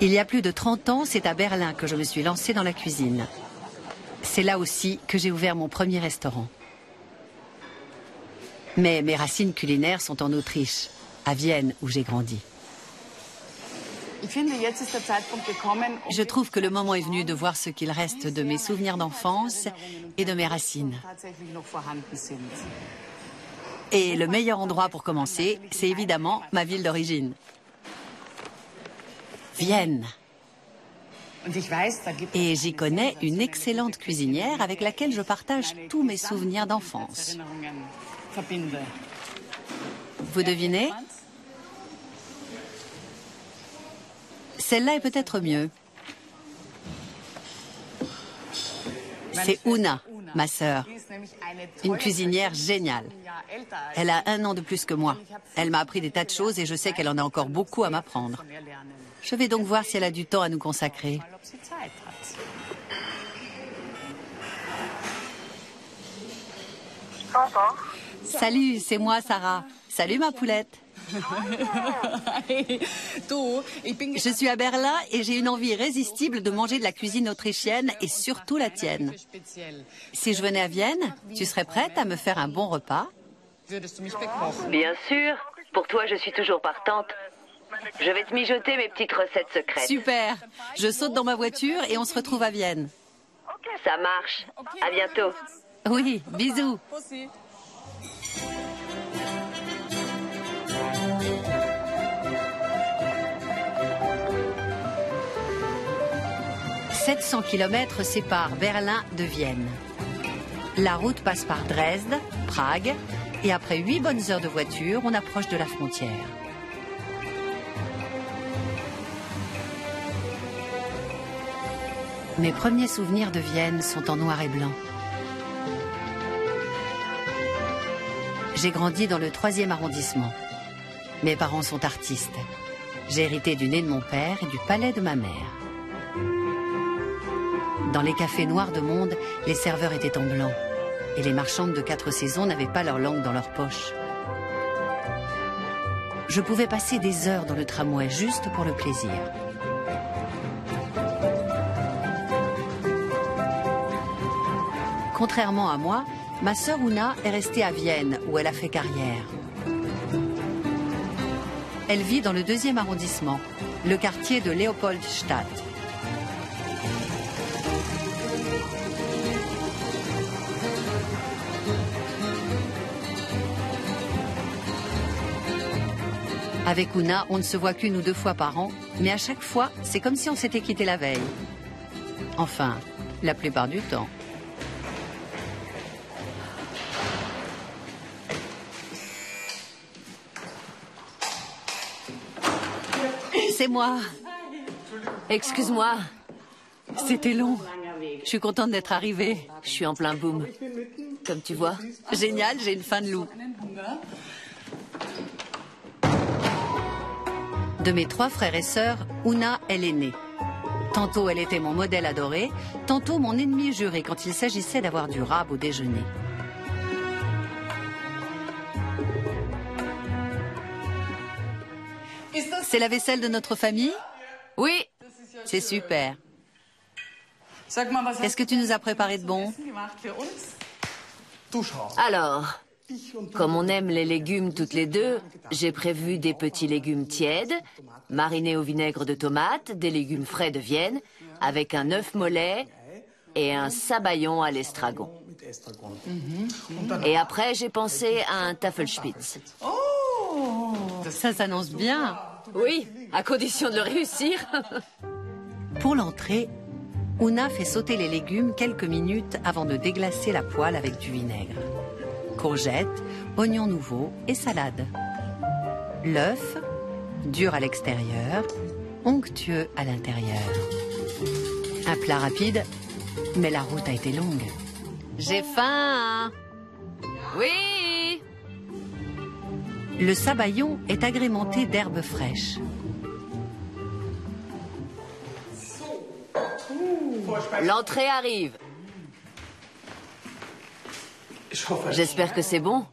Il y a plus de 30 ans, c'est à Berlin que je me suis lancée dans la cuisine. C'est là aussi que j'ai ouvert mon premier restaurant. Mais mes racines culinaires sont en Autriche, à Vienne, où j'ai grandi. Je trouve que le moment est venu de voir ce qu'il reste de mes souvenirs d'enfance et de mes racines. Et le meilleur endroit pour commencer, c'est évidemment ma ville d'origine. Vienne. Et j'y connais une excellente cuisinière avec laquelle je partage tous mes souvenirs d'enfance. Vous devinez? Celle-là est peut-être mieux. C'est Una, ma sœur. Une cuisinière géniale. Elle a 1 an de plus que moi. Elle m'a appris des tas de choses et je sais qu'elle en a encore beaucoup à m'apprendre. Je vais donc voir si elle a du temps à nous consacrer. Salut, c'est moi, Sarah. Salut, ma poulette. Je suis à Berlin et j'ai une envie irrésistible de manger de la cuisine autrichienne et surtout la tienne. Si je venais à Vienne, tu serais prête à me faire un bon repas? Bien sûr. Pour toi, je suis toujours partante. Je vais te mijoter mes petites recettes secrètes. Super. Je saute dans ma voiture et on se retrouve à Vienne. Ça marche. À bientôt. Oui, bisous. « 700 km séparent Berlin de Vienne. La route passe par Dresde, Prague, et après 8 bonnes heures de voiture, on approche de la frontière. Mes premiers souvenirs de Vienne sont en noir et blanc. J'ai grandi dans le 3e arrondissement. Mes parents sont artistes. J'ai hérité du nez de mon père et du palais de ma mère. Dans les cafés noirs de monde, les serveurs étaient en blanc. Et les marchandes de 4 saisons n'avaient pas leur langue dans leur poche. Je pouvais passer des heures dans le tramway juste pour le plaisir. Contrairement à moi, ma sœur Una est restée à Vienne, où elle a fait carrière. Elle vit dans le 2e arrondissement, le quartier de Leopoldstadt. Avec Una, on ne se voit qu'1 ou 2 fois par an, mais à chaque fois, c'est comme si on s'était quitté la veille. Enfin, la plupart du temps. C'est moi. Excuse-moi. C'était long. Je suis contente d'être arrivée. Je suis en plein boom. Comme tu vois. Génial, j'ai une faim de loup. De mes 3 frères et sœurs, Una est l'aînée. Tantôt elle était mon modèle adoré, tantôt mon ennemi juré quand il s'agissait d'avoir du rab au déjeuner. C'est la vaisselle de notre famille? Oui. C'est super. Qu'est-ce que tu nous as préparé de bon? Alors, comme on aime les légumes toutes les deux, j'ai prévu des petits légumes tièdes, marinés au vinaigre de tomate, des légumes frais de Vienne, avec un œuf mollet et un sabayon à l'estragon. Et après, j'ai pensé à un Tafelspitz. Ça s'annonce bien. Oui, à condition de le réussir. Pour l'entrée, Una fait sauter les légumes quelques minutes avant de déglacer la poêle avec du vinaigre. Courgettes, oignons nouveaux et salade. L'œuf, dur à l'extérieur, onctueux à l'intérieur. Un plat rapide, mais la route a été longue. J'ai faim, hein? Oui. Le sabayon est agrémenté d'herbes fraîches. L'entrée arrive. J'espère que c'est bon.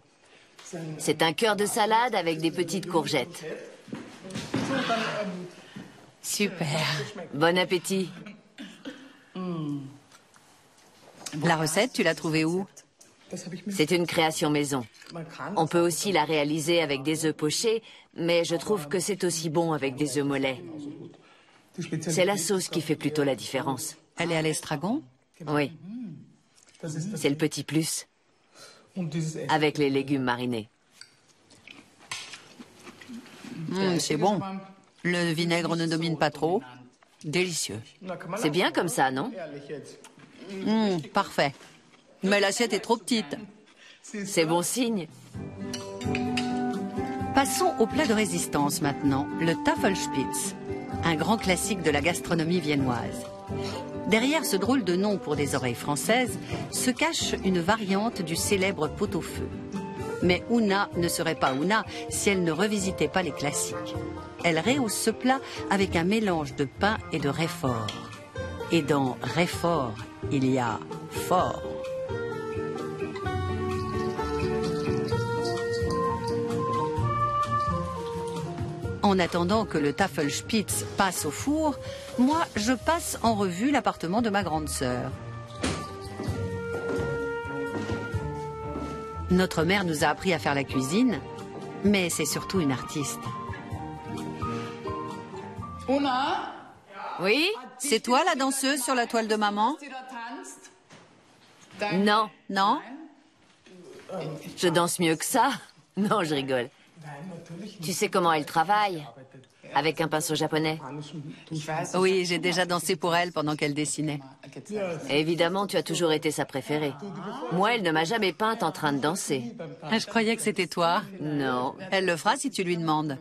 C'est un cœur de salade avec des petites courgettes. Super. Bon appétit. La recette, tu l'as trouvée où? C'est une création maison. On peut aussi la réaliser avec des œufs pochés, mais je trouve que c'est aussi bon avec des œufs mollets. C'est la sauce qui fait plutôt la différence. Elle est à l'estragon? Oui. C'est le petit plus. Avec les légumes marinés. C'est bon. Le vinaigre ne domine pas trop. Délicieux. C'est bien comme ça, non? Parfait. Mais l'assiette est trop petite. C'est bon signe. Passons au plat de résistance maintenant, le Tafelspitz, un grand classique de la gastronomie viennoise. Derrière ce drôle de nom pour des oreilles françaises se cache une variante du célèbre pot-au-feu. Mais Una ne serait pas Una si elle ne revisitait pas les classiques. Elle rehausse ce plat avec un mélange de pain et de raifort. Et dans raifort, il y a fort. En attendant que le Tafelspitz passe au four, moi, je passe en revue l'appartement de ma grande sœur. Notre mère nous a appris à faire la cuisine, mais c'est surtout une artiste. Una? Oui? C'est toi la danseuse sur la toile de maman? Non. Non? Je danse mieux que ça? Non, je rigole. Tu sais comment elle travaille? Avec un pinceau japonais. Oui, j'ai déjà dansé pour elle pendant qu'elle dessinait. Évidemment, tu as toujours été sa préférée. Moi, elle ne m'a jamais peinte en train de danser. Je croyais que c'était toi. Non. Elle le fera si tu lui demandes.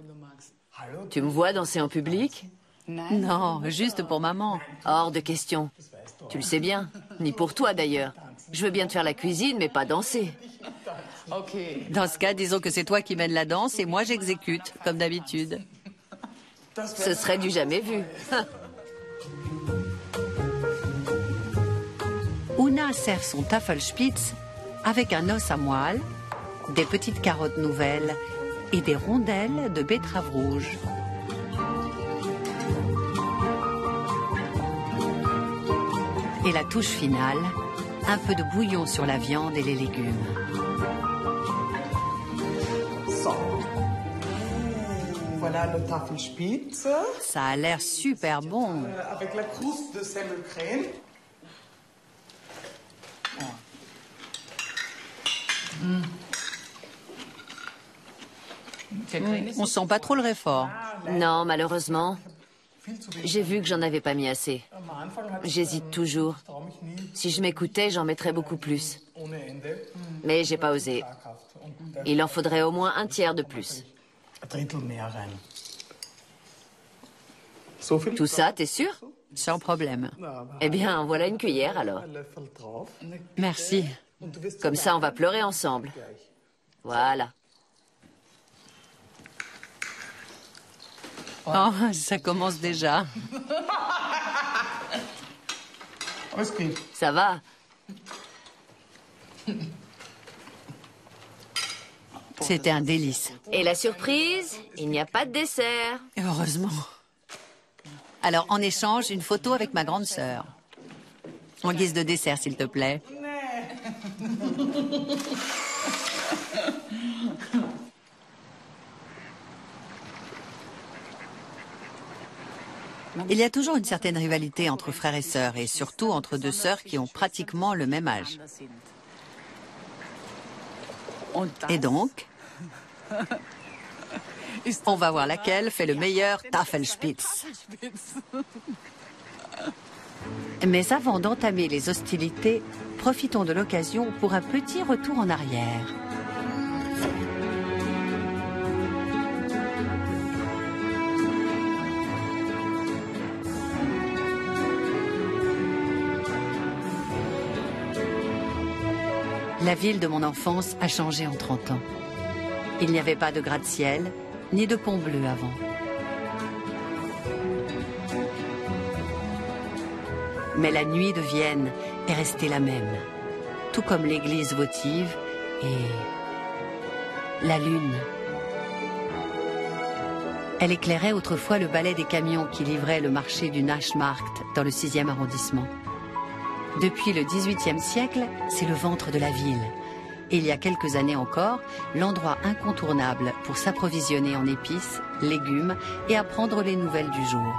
Tu me vois danser en public? Non, juste pour maman. Hors de question. Tu le sais bien. Ni pour toi, d'ailleurs. Je veux bien te faire la cuisine, mais pas danser. Dans ce cas, disons que c'est toi qui mènes la danse et moi j'exécute, comme d'habitude. Ce serait du jamais vu. Una sert son Tafelspitz avec un os à moelle, des petites carottes nouvelles et des rondelles de betterave rouge. Et la touche finale, un peu de bouillon sur la viande et les légumes. Voilà le Tafelspitz. Ça a l'air super bon. Avec la croûte de semmelcrème. On sent pas trop le raifort. Non, malheureusement. J'ai vu que j'en avais pas mis assez. J'hésite toujours. Si je m'écoutais, j'en mettrais beaucoup plus. Mais j'ai pas osé. Il en faudrait au moins un tiers de plus. Tout ça, t'es sûr? Sans problème. Eh bien, voilà une cuillère alors. Merci. Comme ça, on va pleurer ensemble. Voilà. Oh, ça commence déjà. Ça va? C'était un délice. Et la surprise, il n'y a pas de dessert. Heureusement. Alors, en échange, une photo avec ma grande sœur. En guise de dessert, s'il te plaît. Il y a toujours une certaine rivalité entre frères et sœurs, et surtout entre deux sœurs qui ont pratiquement le même âge. Et donc, on va voir laquelle fait le meilleur Tafelspitz. Mais avant d'entamer les hostilités, profitons de l'occasion pour un petit retour en arrière. La ville de mon enfance a changé en 30 ans. Il n'y avait pas de gratte-ciel, ni de pont bleu avant. Mais la nuit de Vienne est restée la même, tout comme l'église votive et la lune. Elle éclairait autrefois le balai des camions qui livraient le marché du Naschmarkt dans le 6e arrondissement. Depuis le XVIIIe siècle, c'est le ventre de la ville. Et il y a quelques années encore, l'endroit incontournable pour s'approvisionner en épices, légumes et apprendre les nouvelles du jour.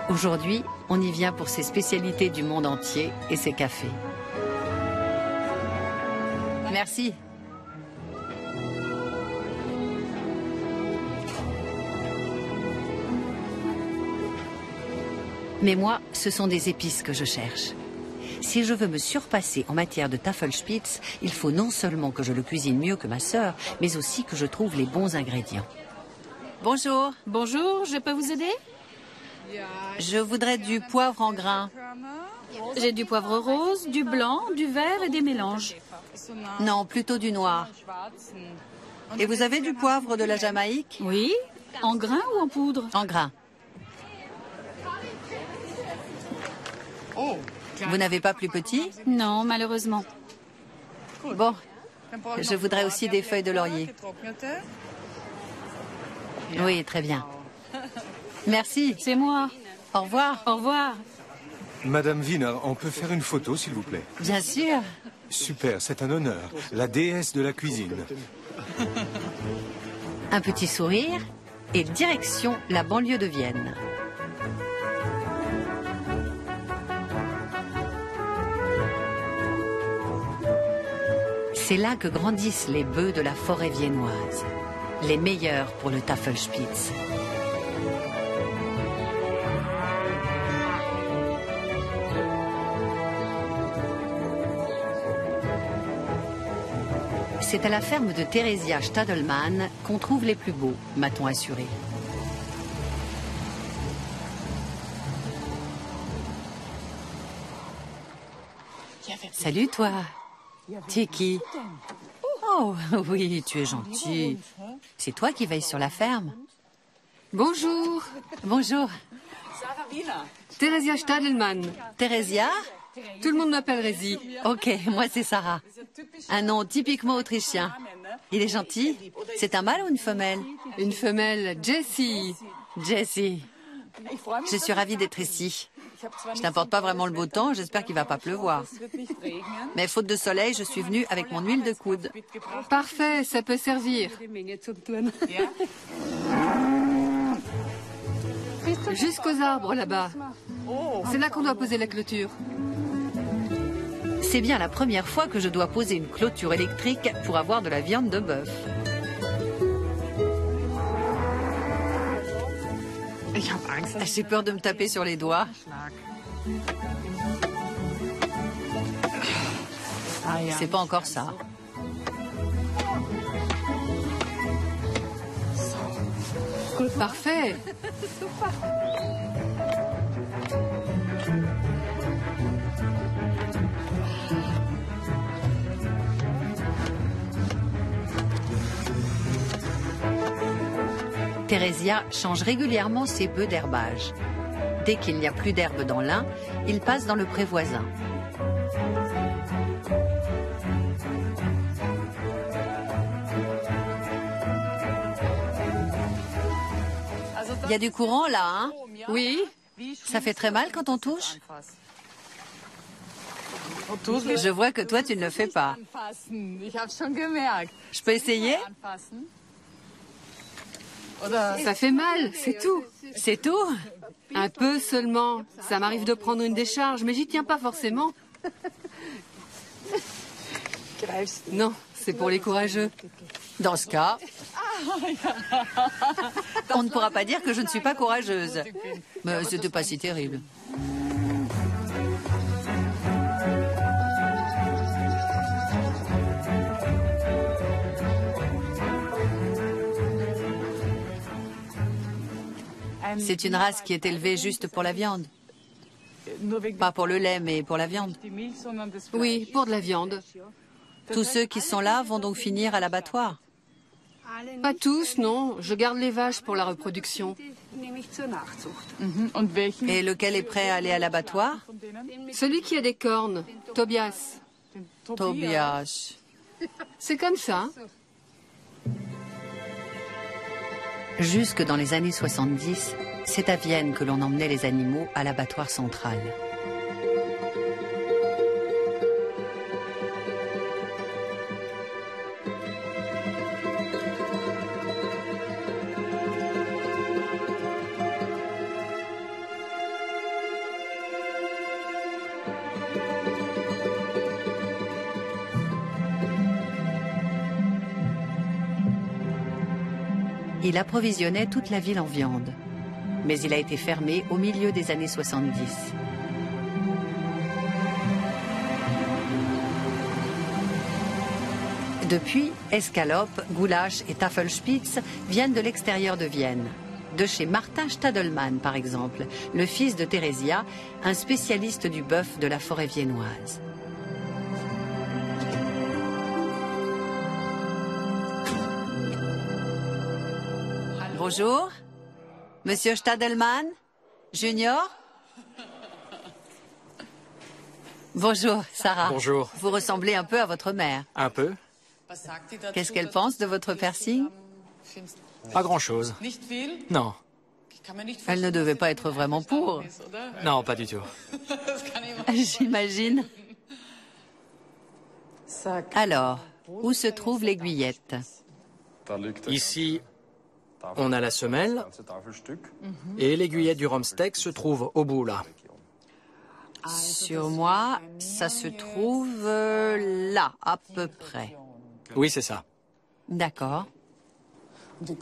Aujourd'hui, on y vient pour ses spécialités du monde entier et ses cafés. Merci. Mais moi, ce sont des épices que je cherche. Si je veux me surpasser en matière de Tafelspitz, il faut non seulement que je le cuisine mieux que ma sœur, mais aussi que je trouve les bons ingrédients. Bonjour. Bonjour, je peux vous aider? Je voudrais du poivre en grains. J'ai du poivre rose, du blanc, du vert et des mélanges. Non, plutôt du noir. Et vous avez du poivre de la Jamaïque? Oui, en grains ou en poudre? En grains. Vous n'avez pas plus petit? Non, malheureusement. Bon, je voudrais aussi des feuilles de laurier. Oui, très bien. Merci. C'est moi. Au revoir. Au revoir. Madame Wiener, on peut faire une photo, s'il vous plaît? Bien sûr. Super, c'est un honneur. La déesse de la cuisine. Un petit sourire et direction la banlieue de Vienne. C'est là que grandissent les bœufs de la forêt viennoise, les meilleurs pour le Tafelspitz. C'est à la ferme de Theresia Stadelmann qu'on trouve les plus beaux, m'a-t-on assuré. Salut toi. Tu es qui? Oh oui, tu es gentil. C'est toi qui veilles sur la ferme? Bonjour, Bonjour. Theresia Stadelmann. Theresia? Tout le monde m'appelle Rézi. Ok, moi c'est Sarah. Un nom typiquement autrichien. Il est gentil? C'est un mâle ou une femelle? Une femelle, Jessie. Jessie. Je suis ravie d'être ici. Je n'importe pas vraiment le beau temps, j'espère qu'il ne va pas pleuvoir. Mais faute de soleil, je suis venue avec mon huile de coude. Parfait, ça peut servir. Jusqu'aux arbres là-bas. C'est là qu'on doit poser la clôture. C'est bien la première fois que je dois poser une clôture électrique pour avoir de la viande de bœuf. J'ai peur de me taper sur les doigts. C'est pas encore ça. Parfait. Theresia change régulièrement ses bœufs d'herbage. Dès qu'il n'y a plus d'herbe dans l'un, il passe dans le pré voisin. Il y a du courant là, hein? Oui, Ça fait très mal quand on touche? Je vois que toi, tu ne le fais pas. Je peux essayer? ça fait mal, c'est tout. C'est tout? Un peu seulement. Ça m'arrive de prendre une décharge, mais j'y tiens pas forcément. Non, c'est pour les courageux. Dans ce cas, on ne pourra pas dire que je ne suis pas courageuse. Mais c'était pas si terrible. C'est une race qui est élevée juste pour la viande. Pas pour le lait, mais pour la viande. Oui, pour de la viande. Tous ceux qui sont là vont donc finir à l'abattoir. Pas tous, non. Je garde les vaches pour la reproduction. Et lequel est prêt à aller à l'abattoir? Celui qui a des cornes, Tobias. Tobias. C'est comme ça. Jusque dans les années 70, c'est à Vienne que l'on emmenait les animaux à l'abattoir central. Il approvisionnait toute la ville en viande. Mais il a été fermé au milieu des années 70. Depuis, escalopes, goulash et Tafelspitz viennent de l'extérieur de Vienne. De chez Martin Stadelmann, par exemple, le fils de Theresia, un spécialiste du bœuf de la forêt viennoise. Bonjour, Monsieur Stadelmann, Junior. Bonjour, Sarah. Bonjour. Vous ressemblez un peu à votre mère. Un peu? Qu'est-ce qu'elle pense de votre piercing? Pas grand-chose. Non. Elle ne devait pas être vraiment pour. Non, pas du tout. J'imagine. Alors, où se trouve l'aiguillette? Ici, on a la semelle et l'aiguillette du rumsteak se trouve au bout, là. Sur moi, ça se trouve là, à peu près. Oui, c'est ça. D'accord.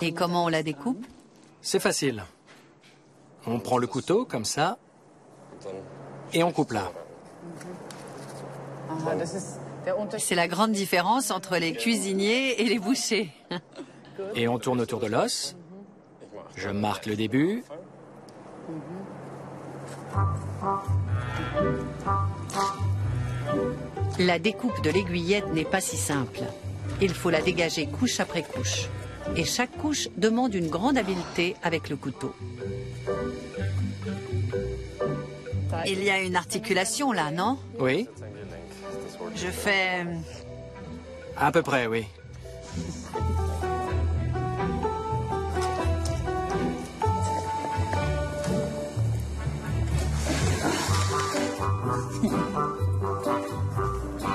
Et comment on la découpe? C'est facile. On prend le couteau, comme ça, et on coupe là. C'est la grande différence entre les cuisiniers et les bouchers. Et on tourne autour de l'os. Je marque le début. La découpe de l'aiguillette n'est pas si simple. Il faut la dégager couche après couche. Et chaque couche demande une grande habileté avec le couteau. Il y a une articulation là, non? Oui, Je fais... à peu près, oui.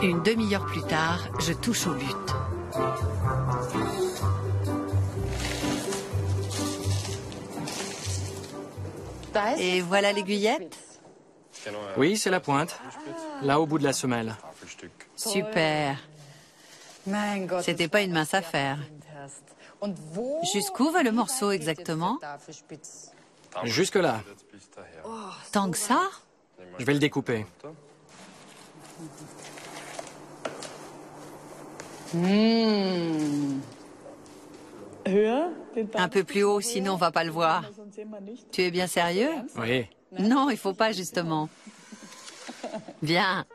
Une demi-heure plus tard, je touche au but. Et voilà l'aiguillette? Oui, c'est la pointe, là au bout de la semelle. Super. C'était pas une mince affaire. Jusqu'où va le morceau exactement? Jusque là. Tant que ça? Je vais le découper. Un peu plus haut, sinon on va pas le voir. Tu es bien sérieux? Oui. Non, il faut pas justement. Viens.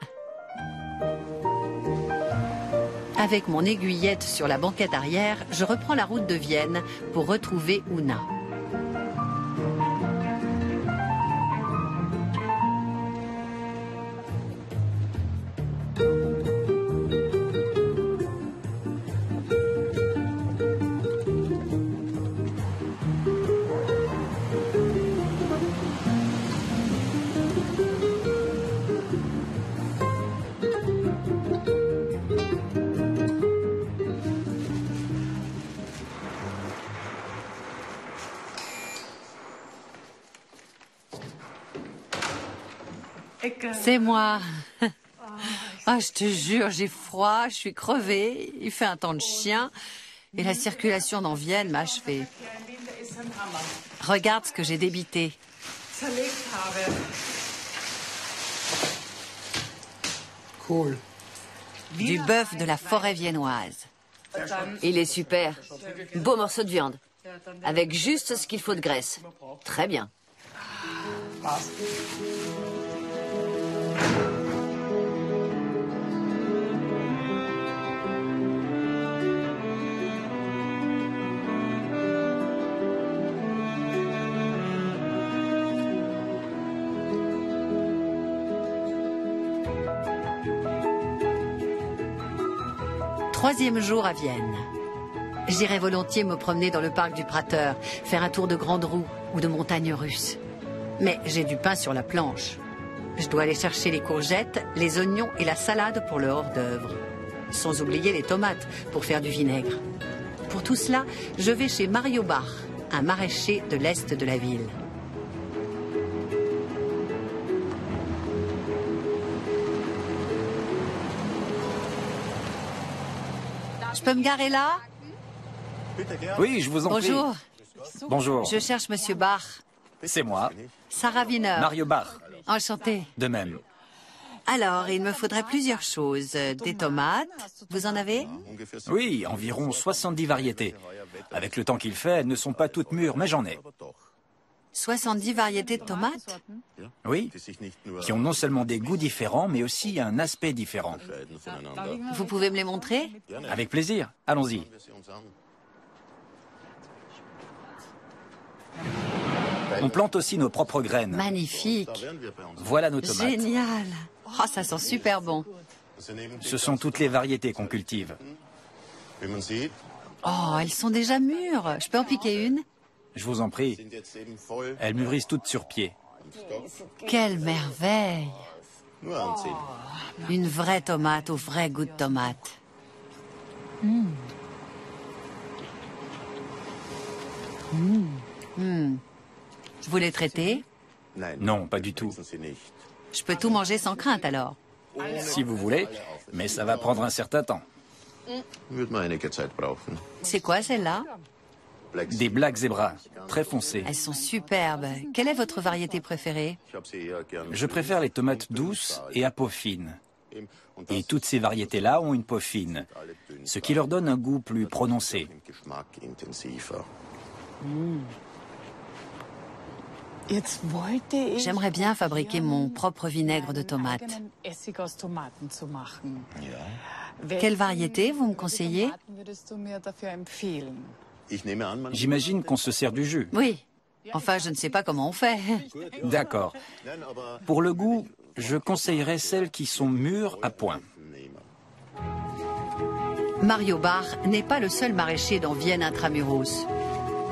Avec mon aiguillette sur la banquette arrière, je reprends la route de Vienne pour retrouver Una. C'est moi. Ah, je te jure, j'ai froid, je suis crevée, il fait un temps de chien et la circulation dans Vienne m'a achevé. Regarde ce que j'ai débité. Cool. Du bœuf de la forêt viennoise. Il est super. Beau morceau de viande. Avec juste ce qu'il faut de graisse. Très bien. Troisième jour à Vienne. J'irai volontiers me promener dans le parc du Prater, faire un tour de grande roue ou de montagne russe. Mais j'ai du pain sur la planche. Je dois aller chercher les courgettes, les oignons et la salade pour le hors-d'œuvre. Sans oublier les tomates pour faire du vinaigre. Pour tout cela, je vais chez Mario Bach, un maraîcher de l'est de la ville. Je peux me garer là? Oui, je vous en prie. Bonjour, Bonjour. je cherche Monsieur Bach. C'est moi, Sarah Wiener. Mario Bach. Enchantée. De même. Alors, il me faudrait plusieurs choses. Des tomates, vous en avez? Oui, environ 70 variétés. Avec le temps qu'il fait, elles ne sont pas toutes mûres, mais j'en ai. 70 variétés de tomates? Oui, qui ont non seulement des goûts différents, mais aussi un aspect différent. Vous pouvez me les montrer? Avec plaisir, allons-y. On plante aussi nos propres graines. Magnifique. Voilà nos tomates. Génial. Oh, ça sent super bon. Ce sont toutes les variétés qu'on cultive. Oh, elles sont déjà mûres. Je peux en piquer une? Je vous en prie. Elles mûrissent toutes sur pied. Quelle merveille. Une vraie tomate au vrai goût de tomate. Vous les traitez? Non, pas du tout. Je peux tout manger sans crainte alors. Si vous voulez, mais ça va prendre un certain temps. C'est quoi celle-là? Des Black Zebra, très foncées. Elles sont superbes. Quelle est votre variété préférée? Je préfère les tomates douces et à peau fine. Et toutes ces variétés-là ont une peau fine, ce qui leur donne un goût plus prononcé. J'aimerais bien fabriquer mon propre vinaigre de tomates. Quelle variété vous me conseillez? J'imagine qu'on se sert du jus. Oui. Enfin, je ne sais pas comment on fait. D'accord. Pour le goût, je conseillerais celles qui sont mûres à point. Mario Bach n'est pas le seul maraîcher dans Vienne intramuros.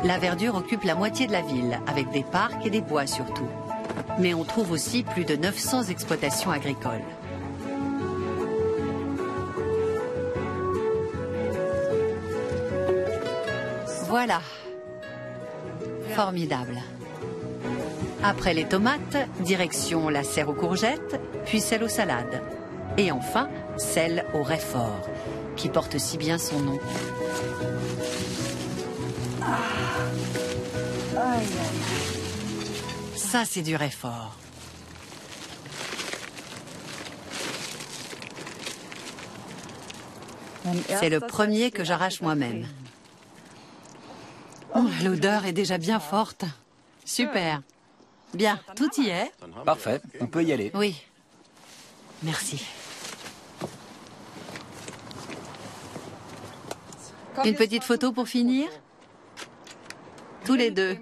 La verdure occupe la moitié de la ville, avec des parcs et des bois surtout. Mais on trouve aussi plus de 900 exploitations agricoles. Voilà. Formidable. Après les tomates, direction la serre aux courgettes, puis celle aux salades. Et enfin, celle au Réfort, qui porte si bien son nom. Ça, c'est du Réfort. C'est le premier que j'arrache moi-même. Oh, l'odeur est déjà bien forte. Super. Bien, tout y est. Parfait, on peut y aller. Oui. Merci. Une petite photo pour finir? Tous les deux.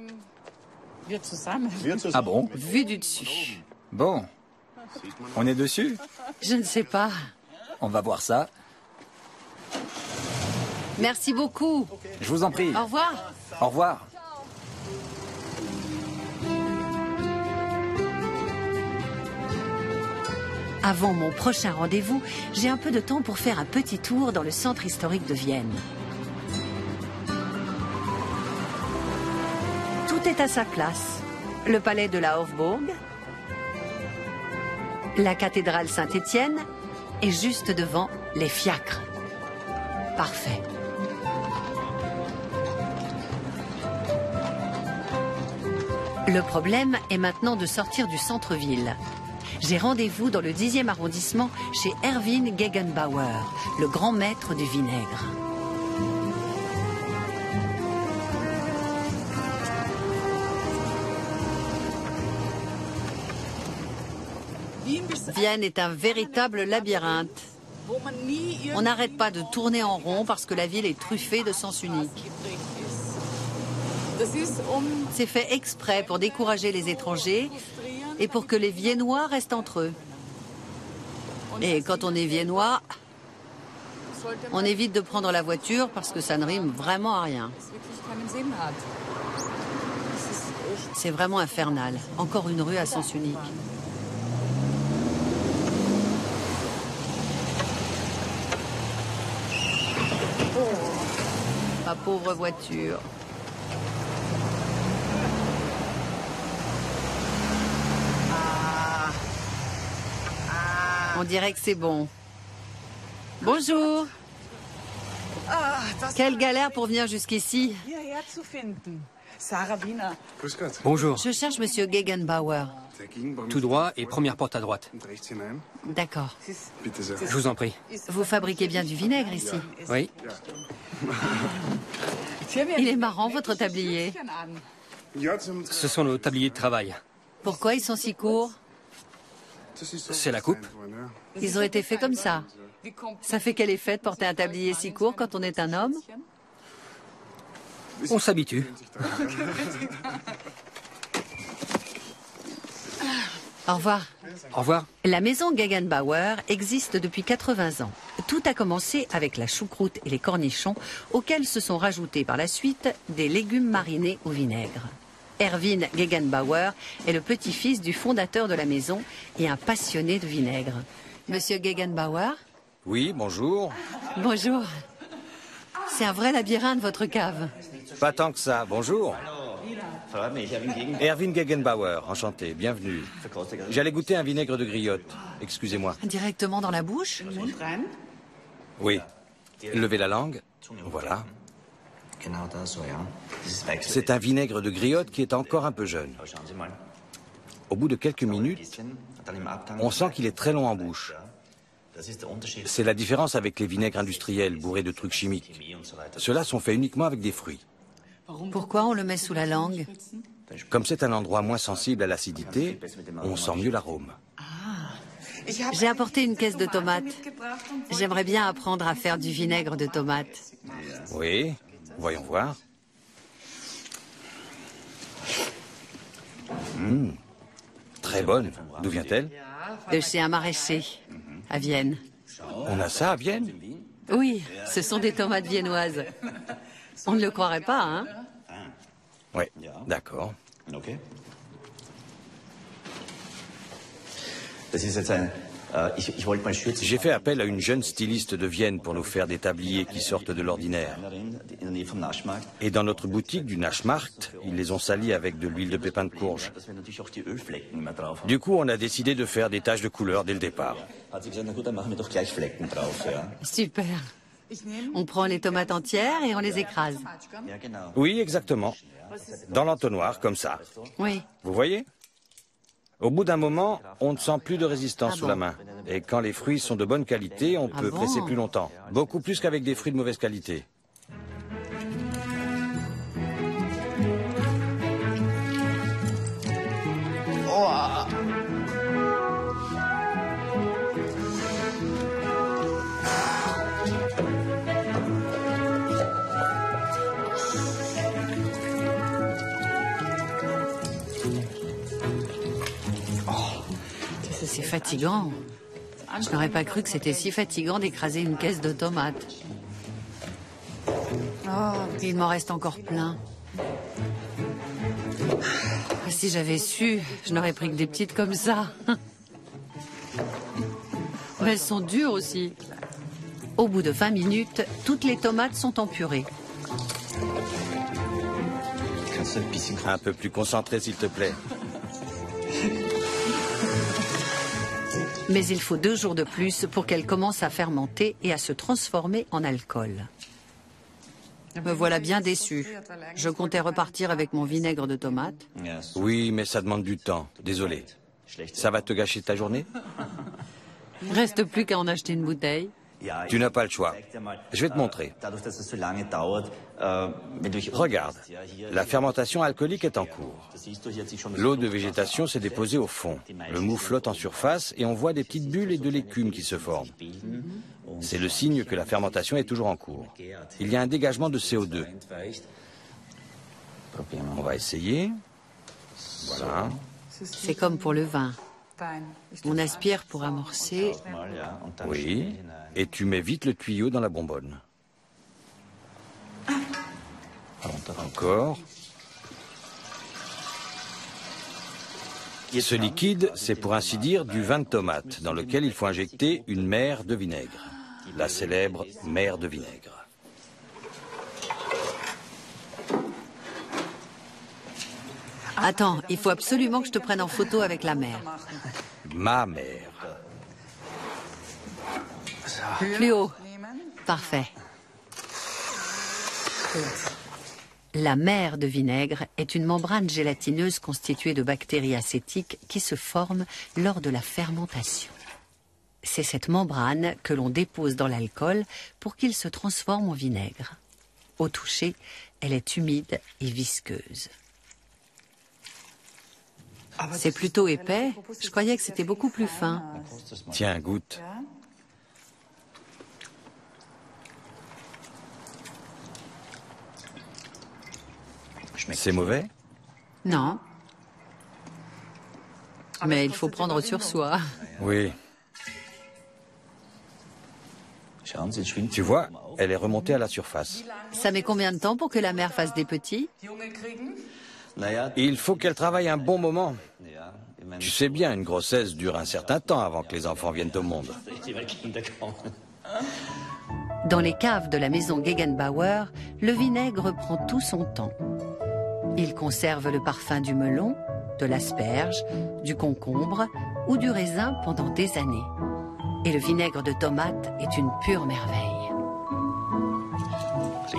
Ah bon? Vue du dessus. Bon. On est dessus? Je ne sais pas. On va voir ça. Merci beaucoup. Je vous en prie. Au revoir. Au revoir. Avant mon prochain rendez-vous, j'ai un peu de temps pour faire un petit tour dans le centre historique de Vienne. Tout est à sa place. Le palais de la Hofburg, la cathédrale Saint-Étienne et juste devant, les fiacres. Parfait. Le problème est maintenant de sortir du centre-ville. J'ai rendez-vous dans le 10e arrondissement chez Erwin Gegenbauer, le grand maître du vinaigre. Vienne est un véritable labyrinthe. On n'arrête pas de tourner en rond parce que la ville est truffée de sens unique. C'est fait exprès pour décourager les étrangers et pour que les Viennois restent entre eux. Et quand on est Viennois, On évite de prendre la voiture parce que ça ne rime vraiment à rien. C'est vraiment infernal. Encore une rue à sens unique. Ma pauvre voiture. On dirait que c'est bon. Bonjour. Quelle galère pour venir jusqu'ici. Bonjour. Je cherche Monsieur Gegenbauer. Tout droit et première porte à droite. D'accord. Je vous en prie. Vous fabriquez bien du vinaigre ici. Oui. Il est marrant, votre tablier. Ce sont nos tabliers de travail. Pourquoi ils sont si courts? C'est la coupe. Ils ont été faits comme ça. Ça fait quel effet de porter un tablier si court quand on est un homme? On s'habitue. Au revoir. Au revoir. La maison Gegenbauer existe depuis 80 ans. Tout a commencé avec la choucroute et les cornichons, auxquels se sont rajoutés par la suite des légumes marinés au vinaigre. Erwin Gegenbauer est le petit-fils du fondateur de la maison et un passionné de vinaigre. Monsieur Gegenbauer? Oui, bonjour. Bonjour. C'est un vrai labyrinthe, votre cave. Pas tant que ça, bonjour. Erwin Gegenbauer, enchanté, bienvenue. J'allais goûter un vinaigre de griotte. Excusez-moi. Directement dans la bouche? Oui. Levez la langue. Voilà. C'est un vinaigre de griotte qui est encore un peu jeune. Au bout de quelques minutes, on sent qu'il est très long en bouche. C'est la différence avec les vinaigres industriels bourrés de trucs chimiques. Ceux-là sont faits uniquement avec des fruits. Pourquoi on le met sous la langue? Comme c'est un endroit moins sensible à l'acidité, on sent mieux l'arôme. J'ai apporté une caisse de tomates. J'aimerais bien apprendre à faire du vinaigre de tomates. Oui, voyons voir. Très bonne. D'où vient-elle? De chez un maraîcher, à Vienne. On a ça à Vienne? Oui, ce sont des tomates viennoises. On ne le croirait pas, hein? Oui, d'accord. J'ai fait appel à une jeune styliste de Vienne pour nous faire des tabliers qui sortent de l'ordinaire. Et dans notre boutique du Naschmarkt, ils les ont salis avec de l'huile de pépins de courge. Du coup, on a décidé de faire des taches de couleur dès le départ. Super. On prend les tomates entières et on les écrase. Oui, exactement. Dans l'entonnoir, comme ça. Oui. Vous voyez? Au bout d'un moment, on ne sent plus de résistance sous la main. Et quand les fruits sont de bonne qualité, on peut presser plus longtemps. Beaucoup plus qu'avec des fruits de mauvaise qualité. C'est fatigant. Je n'aurais pas cru que c'était si fatigant d'écraser une caisse de tomates. Il m'en reste encore plein. Si j'avais su, je n'aurais pris que des petites comme ça. Mais elles sont dures aussi. Au bout de 20 minutes, toutes les tomates sont en purée. Un peu plus concentré, s'il te plaît. Mais il faut 2 jours de plus pour qu'elle commence à fermenter et à se transformer en alcool. Me voilà bien déçu. Je comptais repartir avec mon vinaigre de tomate. Oui, mais ça demande du temps. Désolé. Ça va te gâcher ta journée? Reste plus qu'à en acheter une bouteille. Tu n'as pas le choix. Je vais te montrer. Regarde, la fermentation alcoolique est en cours. L'eau de végétation s'est déposée au fond. Le mou flotte en surface et on voit des petites bulles et de l'écume qui se forment. C'est le signe que la fermentation est toujours en cours. Il y a un dégagement de CO2. On va essayer. Voilà. C'est comme pour le vin. On aspire pour amorcer. Oui. Et tu mets vite le tuyau dans la bonbonne. Encore. Ce liquide, c'est pour ainsi dire du vin de tomate, dans lequel il faut injecter une mer de vinaigre. La célèbre mer de vinaigre. Attends, il faut absolument que je te prenne en photo avec la mère. Ma mère. Plus haut. Parfait. La mer de vinaigre est une membrane gélatineuse constituée de bactéries acétiques qui se forment lors de la fermentation. C'est cette membrane que l'on dépose dans l'alcool pour qu'il se transforme en vinaigre. Au toucher, elle est humide et visqueuse. C'est plutôt épais. Je croyais que c'était beaucoup plus fin. Tiens, goûte. C'est mauvais? Non. Mais il faut prendre sur soi. Oui. Tu vois, elle est remontée à la surface. Ça met combien de temps pour que la mère fasse des petits? Il faut qu'elle travaille un bon moment. Tu sais bien, une grossesse dure un certain temps avant que les enfants viennent au monde. Dans les caves de la maison Gegenbauer, le vinaigre prend tout son temps. Il conserve le parfum du melon, de l'asperge, du concombre ou du raisin pendant des années. Et le vinaigre de tomate est une pure merveille.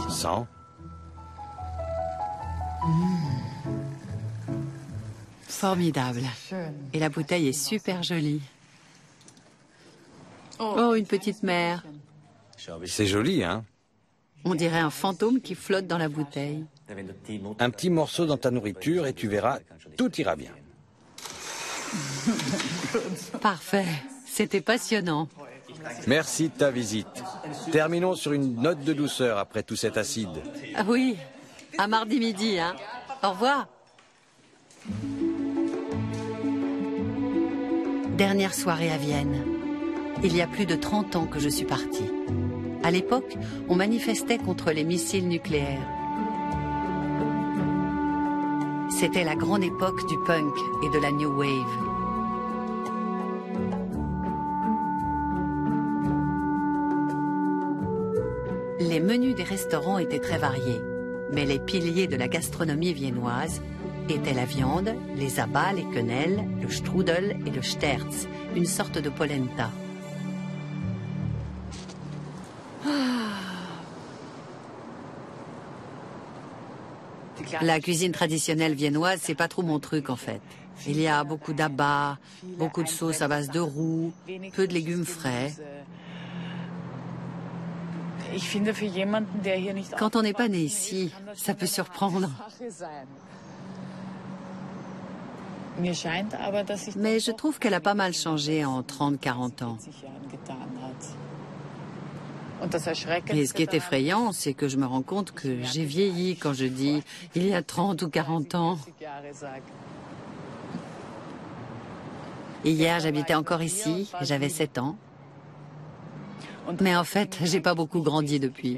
Sens. Formidable. Et la bouteille est super jolie. Oh, une petite mer. C'est joli, hein? On dirait un fantôme qui flotte dans la bouteille. Un petit morceau dans ta nourriture et tu verras, tout ira bien. Parfait. C'était passionnant. Merci de ta visite. Terminons sur une note de douceur après tout cet acide. Ah oui, à mardi midi, hein. Au revoir. Dernière soirée à Vienne. Il y a plus de 30 ans que je suis partie. À l'époque, on manifestait contre les missiles nucléaires. C'était la grande époque du punk et de la new wave. Les menus des restaurants étaient très variés, mais les piliers de la gastronomie viennoise étaient la viande, les abats, les quenelles, le strudel et le sterz, une sorte de polenta. La cuisine traditionnelle viennoise, c'est pas trop mon truc en fait. Il y a beaucoup d'abats, beaucoup de sauces à base de roux, peu de légumes frais. Quand on n'est pas né ici, ça peut surprendre. Mais je trouve qu'elle a pas mal changé en 30-40 ans. Et ce qui est effrayant, c'est que je me rends compte que j'ai vieilli quand je dis il y a 30 ou 40 ans. Hier, j'habitais encore ici, j'avais 7 ans. Mais en fait, j'ai pas beaucoup grandi depuis.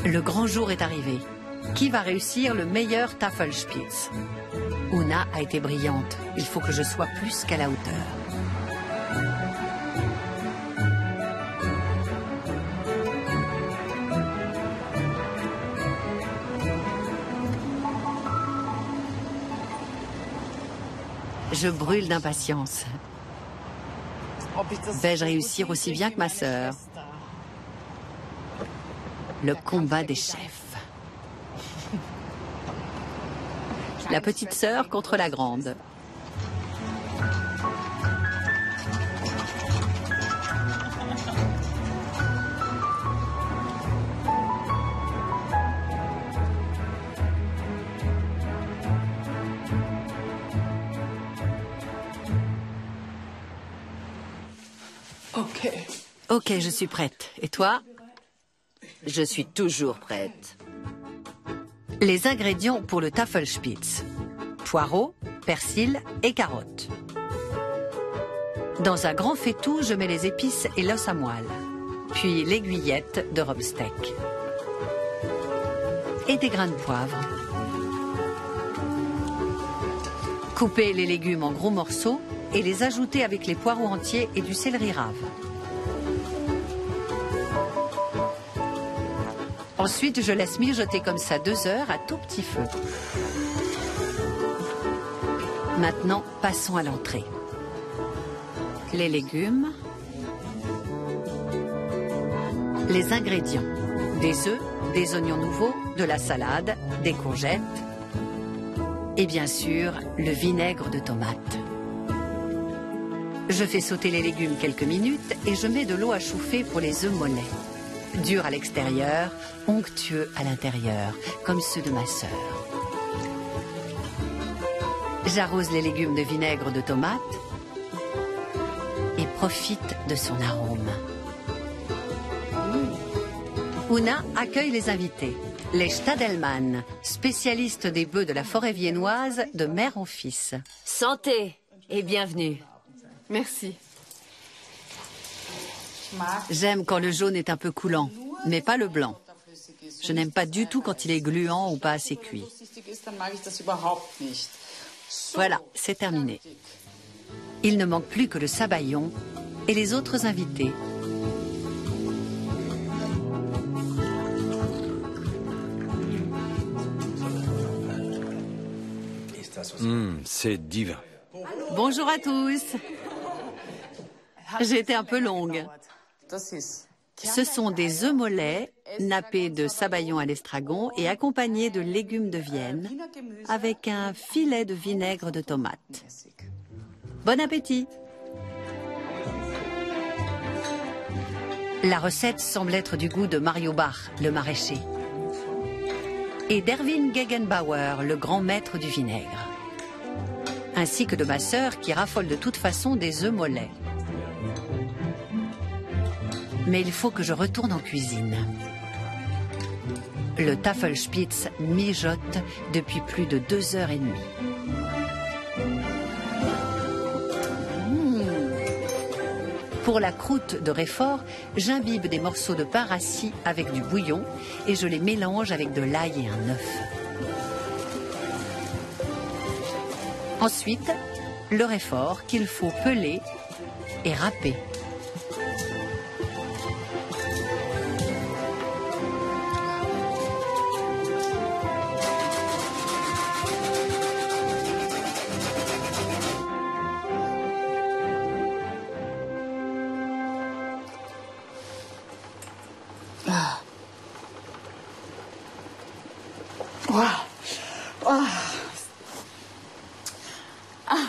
Le grand jour est arrivé. Qui va réussir le meilleur Tafelspitz? Una a été brillante. Il faut que je sois plus qu'à la hauteur. Je brûle d'impatience. Vais-je réussir aussi bien que ma sœur? Le combat des chefs. La petite sœur contre la grande. Ok. Ok, je suis prête. Et toi? Je suis toujours prête. Les ingrédients pour le Tafelspitz. Poireaux, persil et carottes. Dans un grand faitout, je mets les épices et l'os à moelle. Puis l'aiguillette de rumsteak. Et des grains de poivre. Coupez les légumes en gros morceaux et les ajouter avec les poireaux entiers et du céleri rave. Ensuite, je laisse mijoter comme ça 2 heures à tout petit feu. Maintenant, passons à l'entrée. Les légumes. Les ingrédients. Des œufs, des oignons nouveaux, de la salade, des courgettes. Et bien sûr, le vinaigre de tomate. Je fais sauter les légumes quelques minutes et je mets de l'eau à chauffer pour les œufs mollets. Durs à l'extérieur, onctueux à l'intérieur, comme ceux de ma sœur. J'arrose les légumes de vinaigre de tomate et profite de son arôme. Una accueille les invités. Les Stadelmann, spécialistes des bœufs de la forêt viennoise de mère en fils. Santé et bienvenue. Merci. J'aime quand le jaune est un peu coulant, mais pas le blanc. Je n'aime pas du tout quand il est gluant ou pas assez cuit. Voilà, c'est terminé. Il ne manque plus que le sabayon et les autres invités. C'est divin. Bonjour à tous. J'ai été un peu longue. Ce sont des œufs mollets nappés de sabayon à l'estragon et accompagnés de légumes de Vienne avec un filet de vinaigre de tomate. Bon appétit! La recette semble être du goût de Mario Bach, le maraîcher, et d'Erwin Gegenbauer, le grand maître du vinaigre, ainsi que de ma sœur qui raffole de toute façon des œufs mollets. Mais il faut que je retourne en cuisine. Le Tafelspitz mijote depuis plus de 2 heures et demie. Pour la croûte de Réfort, j'imbibe des morceaux de pain rassis avec du bouillon et je les mélange avec de l'ail et un œuf. Ensuite, le Réfort qu'il faut peler et râper.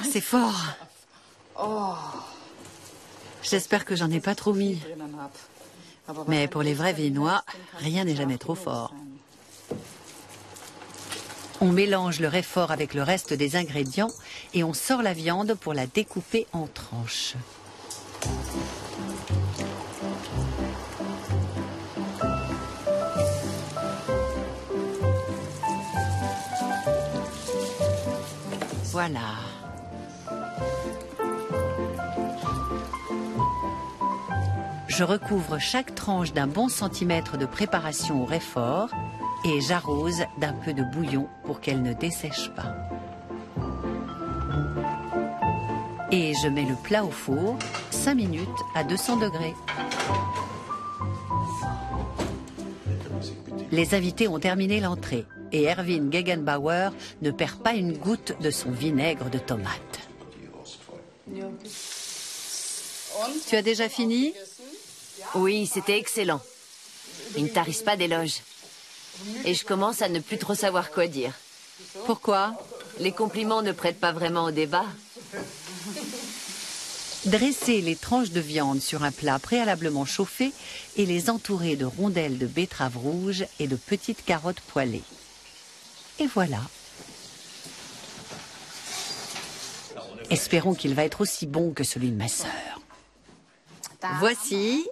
C'est fort. J'espère que j'en ai pas trop mis. Mais pour les vrais Viennois, rien n'est jamais trop fort. On mélange le Réfort avec le reste des ingrédients et on sort la viande pour la découper en tranches. Voilà. Je recouvre chaque tranche d'un bon centimètre de préparation au Réfort et j'arrose d'un peu de bouillon pour qu'elle ne dessèche pas. Et je mets le plat au four, 5 minutes à 200 degrés. Les invités ont terminé l'entrée et Erwin Gegenbauer ne perd pas une goutte de son vinaigre de tomate. Tu as déjà fini? Oui, c'était excellent. Il ne tarisse pas d'éloges. Et je commence à ne plus trop savoir quoi dire. Pourquoi? Les compliments ne prêtent pas vraiment au débat. Dressez les tranches de viande sur un plat préalablement chauffé et les entourer de rondelles de betterave rouge et de petites carottes poêlées. Et voilà. Espérons qu'il va être aussi bon que celui de ma sœur. Voici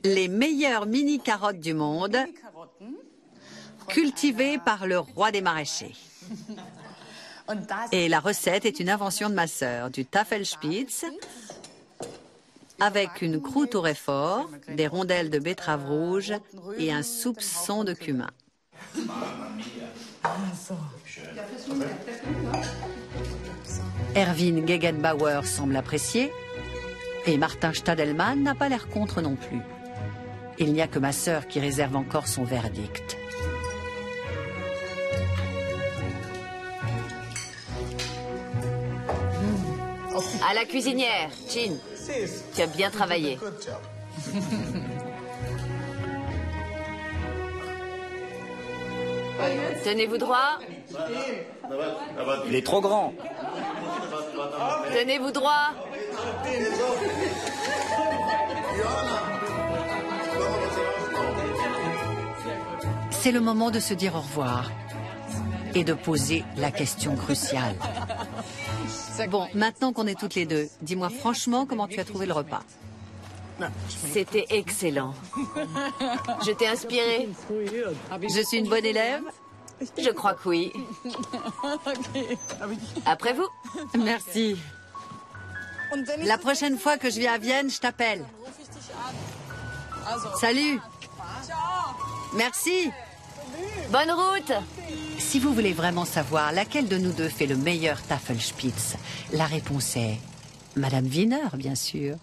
les meilleures mini-carottes du monde, cultivées par le roi des maraîchers. Et la recette est une invention de ma sœur, du Tafelspitz, avec une croûte au réfort, des rondelles de betterave rouge et un soupçon de cumin. Erwin Gegenbauer semble apprécier et Martin Stadelmann n'a pas l'air contre non plus. Il n'y a que ma sœur qui réserve encore son verdict. À la cuisinière, Chin. Tu as bien travaillé. Tenez-vous droit. Il est trop grand. Tenez-vous droit. C'est le moment de se dire au revoir et de poser la question cruciale. Bon, maintenant qu'on est toutes les deux, dis-moi franchement comment tu as trouvé le repas. C'était excellent. Je t'ai inspiré. Je suis une bonne élève? Je crois que oui. Après vous. Merci. La prochaine fois que je viens à Vienne, je t'appelle. Salut. Merci. Bonne route. Si vous voulez vraiment savoir laquelle de nous deux fait le meilleur Tafelspitz, la réponse est Madame Wiener, bien sûr.